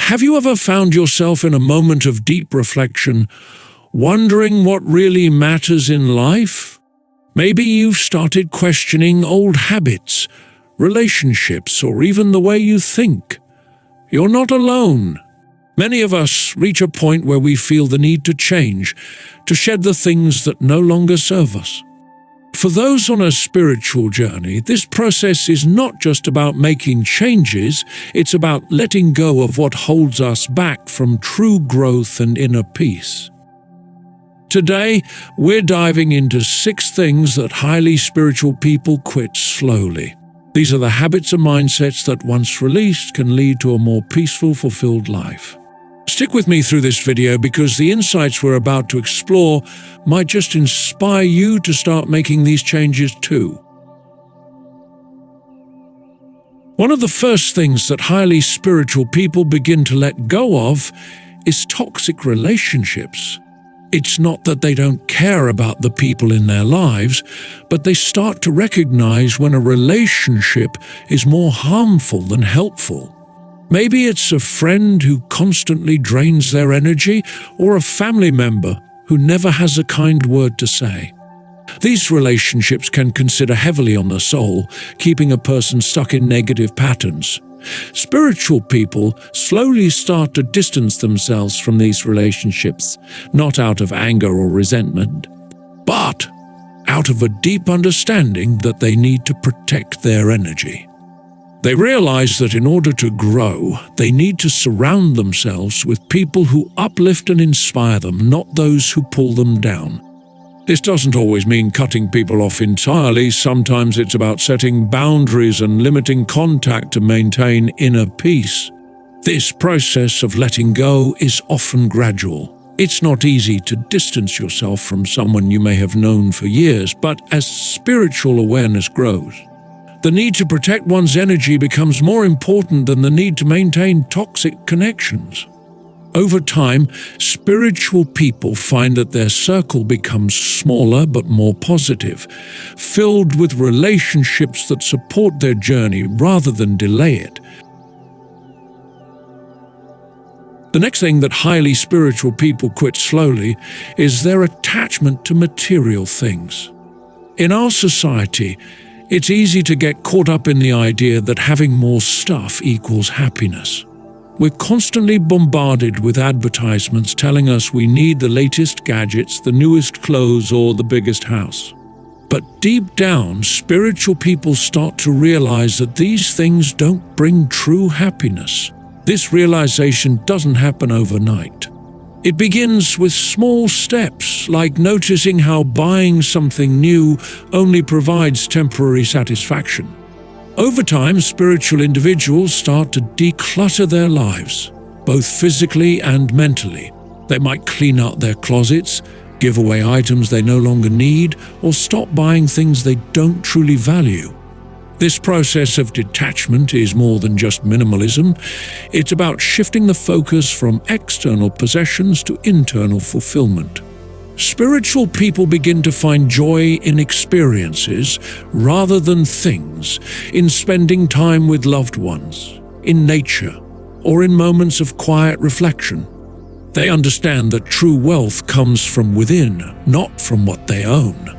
Have you ever found yourself in a moment of deep reflection, wondering what really matters in life? Maybe you've started questioning old habits, relationships, or even the way you think. You're not alone. Many of us reach a point where we feel the need to change, to shed the things that no longer serve us. For those on a spiritual journey, this process is not just about making changes, it's about letting go of what holds us back from true growth and inner peace. Today, we're diving into 6 things that highly spiritual people quit slowly. These are the habits and mindsets that, once released, can lead to a more peaceful, fulfilled life. Stick with me through this video because the insights we're about to explore might just inspire you to start making these changes too. One of the first things that highly spiritual people begin to let go of is toxic relationships. It's not that they don't care about the people in their lives, but they start to recognize when a relationship is more harmful than helpful. Maybe it's a friend who constantly drains their energy, or a family member who never has a kind word to say. These relationships can consider heavily on the soul, keeping a person stuck in negative patterns. Spiritual people slowly start to distance themselves from these relationships, not out of anger or resentment, but out of a deep understanding that they need to protect their energy. They realize that in order to grow, they need to surround themselves with people who uplift and inspire them, not those who pull them down. This doesn't always mean cutting people off entirely. Sometimes it's about setting boundaries and limiting contact to maintain inner peace. This process of letting go is often gradual. It's not easy to distance yourself from someone you may have known for years, but as spiritual awareness grows, the need to protect one's energy becomes more important than the need to maintain toxic connections. Over time, spiritual people find that their circle becomes smaller but more positive, filled with relationships that support their journey rather than delay it. The next thing that highly spiritual people quit slowly is their attachment to material things. In our society, it's easy to get caught up in the idea that having more stuff equals happiness. We're constantly bombarded with advertisements telling us we need the latest gadgets, the newest clothes, or the biggest house. But deep down, spiritual people start to realize that these things don't bring true happiness. This realization doesn't happen overnight. It begins with small steps, like noticing how buying something new only provides temporary satisfaction. Over time, spiritual individuals start to declutter their lives, both physically and mentally. They might clean out their closets, give away items they no longer need, or stop buying things they don't truly value. This process of detachment is more than just minimalism. It's about shifting the focus from external possessions to internal fulfillment. Spiritual people begin to find joy in experiences rather than things, in spending time with loved ones, in nature, or in moments of quiet reflection. They understand that true wealth comes from within, not from what they own.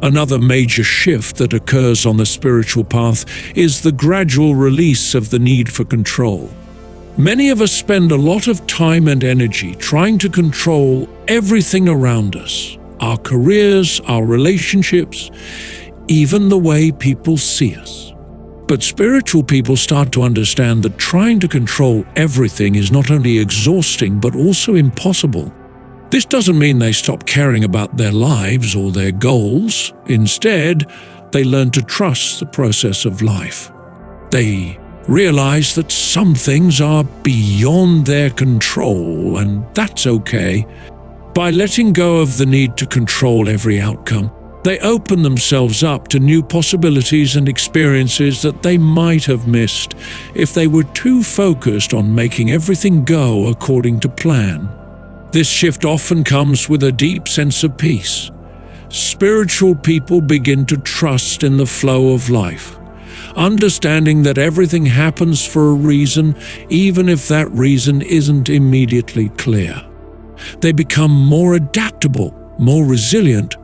Another major shift that occurs on the spiritual path is the gradual release of the need for control. Many of us spend a lot of time and energy trying to control everything around us, our careers, our relationships, even the way people see us. But spiritual people start to understand that trying to control everything is not only exhausting but also impossible. This doesn't mean they stop caring about their lives or their goals. Instead, they learn to trust the process of life. They realize that some things are beyond their control, and that's okay. By letting go of the need to control every outcome, they open themselves up to new possibilities and experiences that they might have missed if they were too focused on making everything go according to plan. This shift often comes with a deep sense of peace. Spiritual people begin to trust in the flow of life, understanding that everything happens for a reason, even if that reason isn't immediately clear. They become more adaptable, more resilient,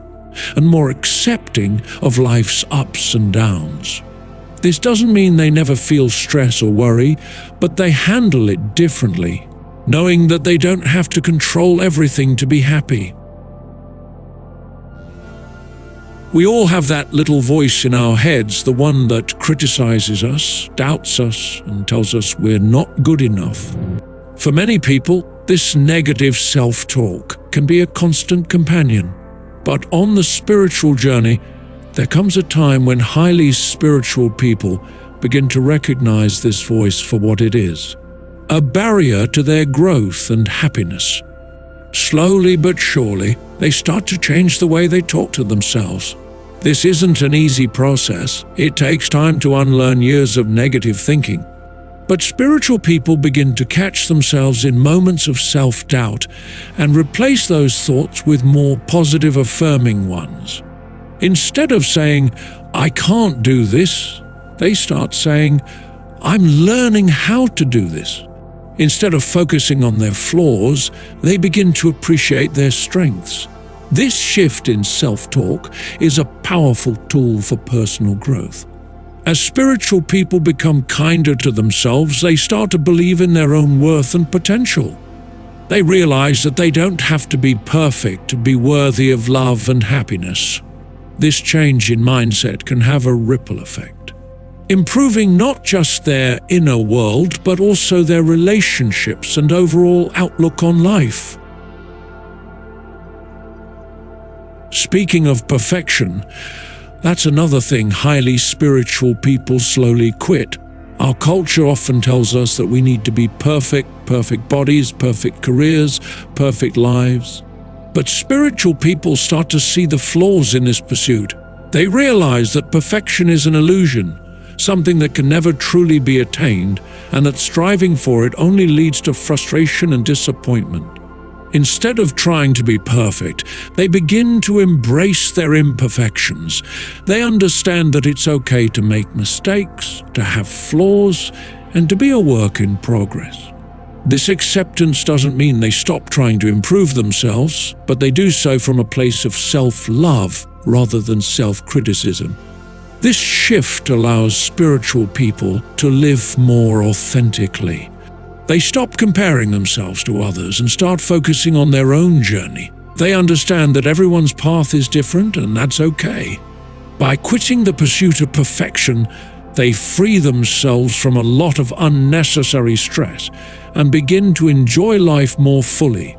and more accepting of life's ups and downs. This doesn't mean they never feel stress or worry, but they handle it differently, knowing that they don't have to control everything to be happy. We all have that little voice in our heads, the one that criticizes us, doubts us, and tells us we're not good enough. For many people, this negative self-talk can be a constant companion. But on the spiritual journey, there comes a time when highly spiritual people begin to recognize this voice for what it is, a barrier to their growth and happiness. Slowly but surely, they start to change the way they talk to themselves. This isn't an easy process. It takes time to unlearn years of negative thinking. But spiritual people begin to catch themselves in moments of self-doubt and replace those thoughts with more positive, affirming ones. Instead of saying, "I can't do this," they start saying, "I'm learning how to do this." Instead of focusing on their flaws, they begin to appreciate their strengths. This shift in self-talk is a powerful tool for personal growth. As spiritual people become kinder to themselves, they start to believe in their own worth and potential. They realize that they don't have to be perfect to be worthy of love and happiness. This change in mindset can have a ripple effect, improving not just their inner world, but also their relationships and overall outlook on life. Speaking of perfection, that's another thing highly spiritual people slowly quit. Our culture often tells us that we need to be perfect bodies, perfect careers, perfect lives. But spiritual people start to see the flaws in this pursuit. They realize that perfection is an illusion, something that can never truly be attained, and that striving for it only leads to frustration and disappointment. Instead of trying to be perfect, they begin to embrace their imperfections. They understand that it's okay to make mistakes, to have flaws, and to be a work in progress. This acceptance doesn't mean they stop trying to improve themselves, but they do so from a place of self-love rather than self-criticism. This shift allows spiritual people to live more authentically. They stop comparing themselves to others and start focusing on their own journey. They understand that everyone's path is different, and that's okay. By quitting the pursuit of perfection, they free themselves from a lot of unnecessary stress and begin to enjoy life more fully.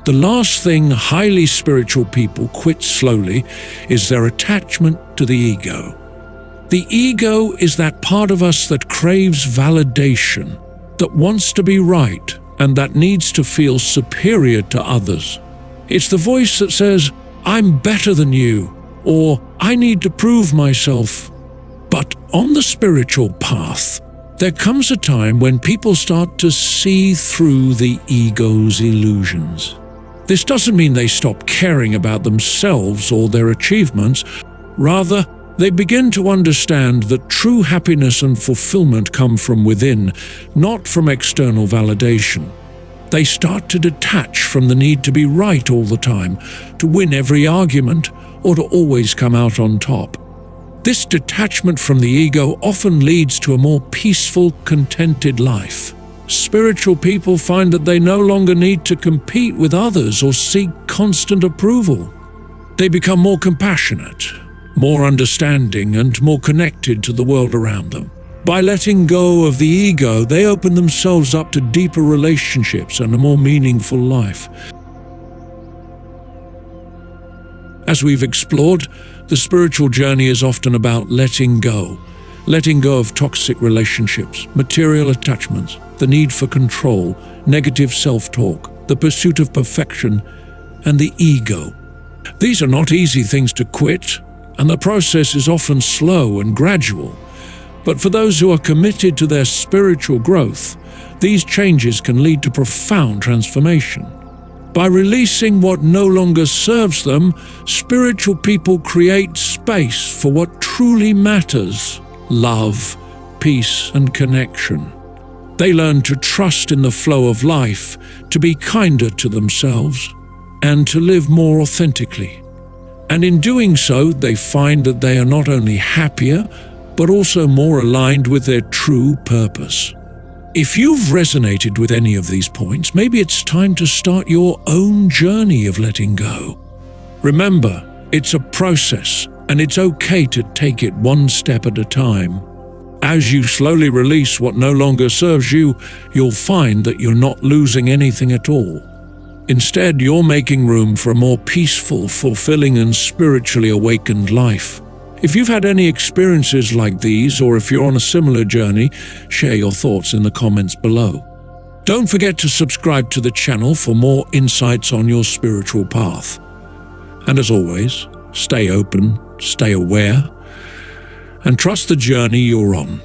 The last thing highly spiritual people quit slowly is their attachment to the ego. The ego is that part of us that craves validation, that wants to be right, and that needs to feel superior to others. It's the voice that says, "I'm better than you," or "I need to prove myself." But on the spiritual path, there comes a time when people start to see through the ego's illusions. This doesn't mean they stop caring about themselves or their achievements. Rather, they begin to understand that true happiness and fulfillment come from within, not from external validation. They start to detach from the need to be right all the time, to win every argument, or to always come out on top. This detachment from the ego often leads to a more peaceful, contented life. Spiritual people find that they no longer need to compete with others or seek constant approval. They become more compassionate, more understanding, and more connected to the world around them. By letting go of the ego, they open themselves up to deeper relationships and a more meaningful life. As we've explored, the spiritual journey is often about letting go of toxic relationships, material attachments, the need for control, negative self-talk, the pursuit of perfection, and the ego. These are not easy things to quit, and the process is often slow and gradual. But for those who are committed to their spiritual growth, these changes can lead to profound transformation. By releasing what no longer serves them, spiritual people create space for what truly matters: love, peace, and connection. They learn to trust in the flow of life, to be kinder to themselves, and to live more authentically. And in doing so, they find that they are not only happier, but also more aligned with their true purpose. If you've resonated with any of these points, maybe it's time to start your own journey of letting go. Remember, it's a process, and it's okay to take it one step at a time. As you slowly release what no longer serves you, you'll find that you're not losing anything at all. Instead, you're making room for a more peaceful, fulfilling, and spiritually awakened life. If you've had any experiences like these, or if you're on a similar journey, share your thoughts in the comments below. Don't forget to subscribe to the channel for more insights on your spiritual path. And as always, stay open, stay aware, and trust the journey you're on.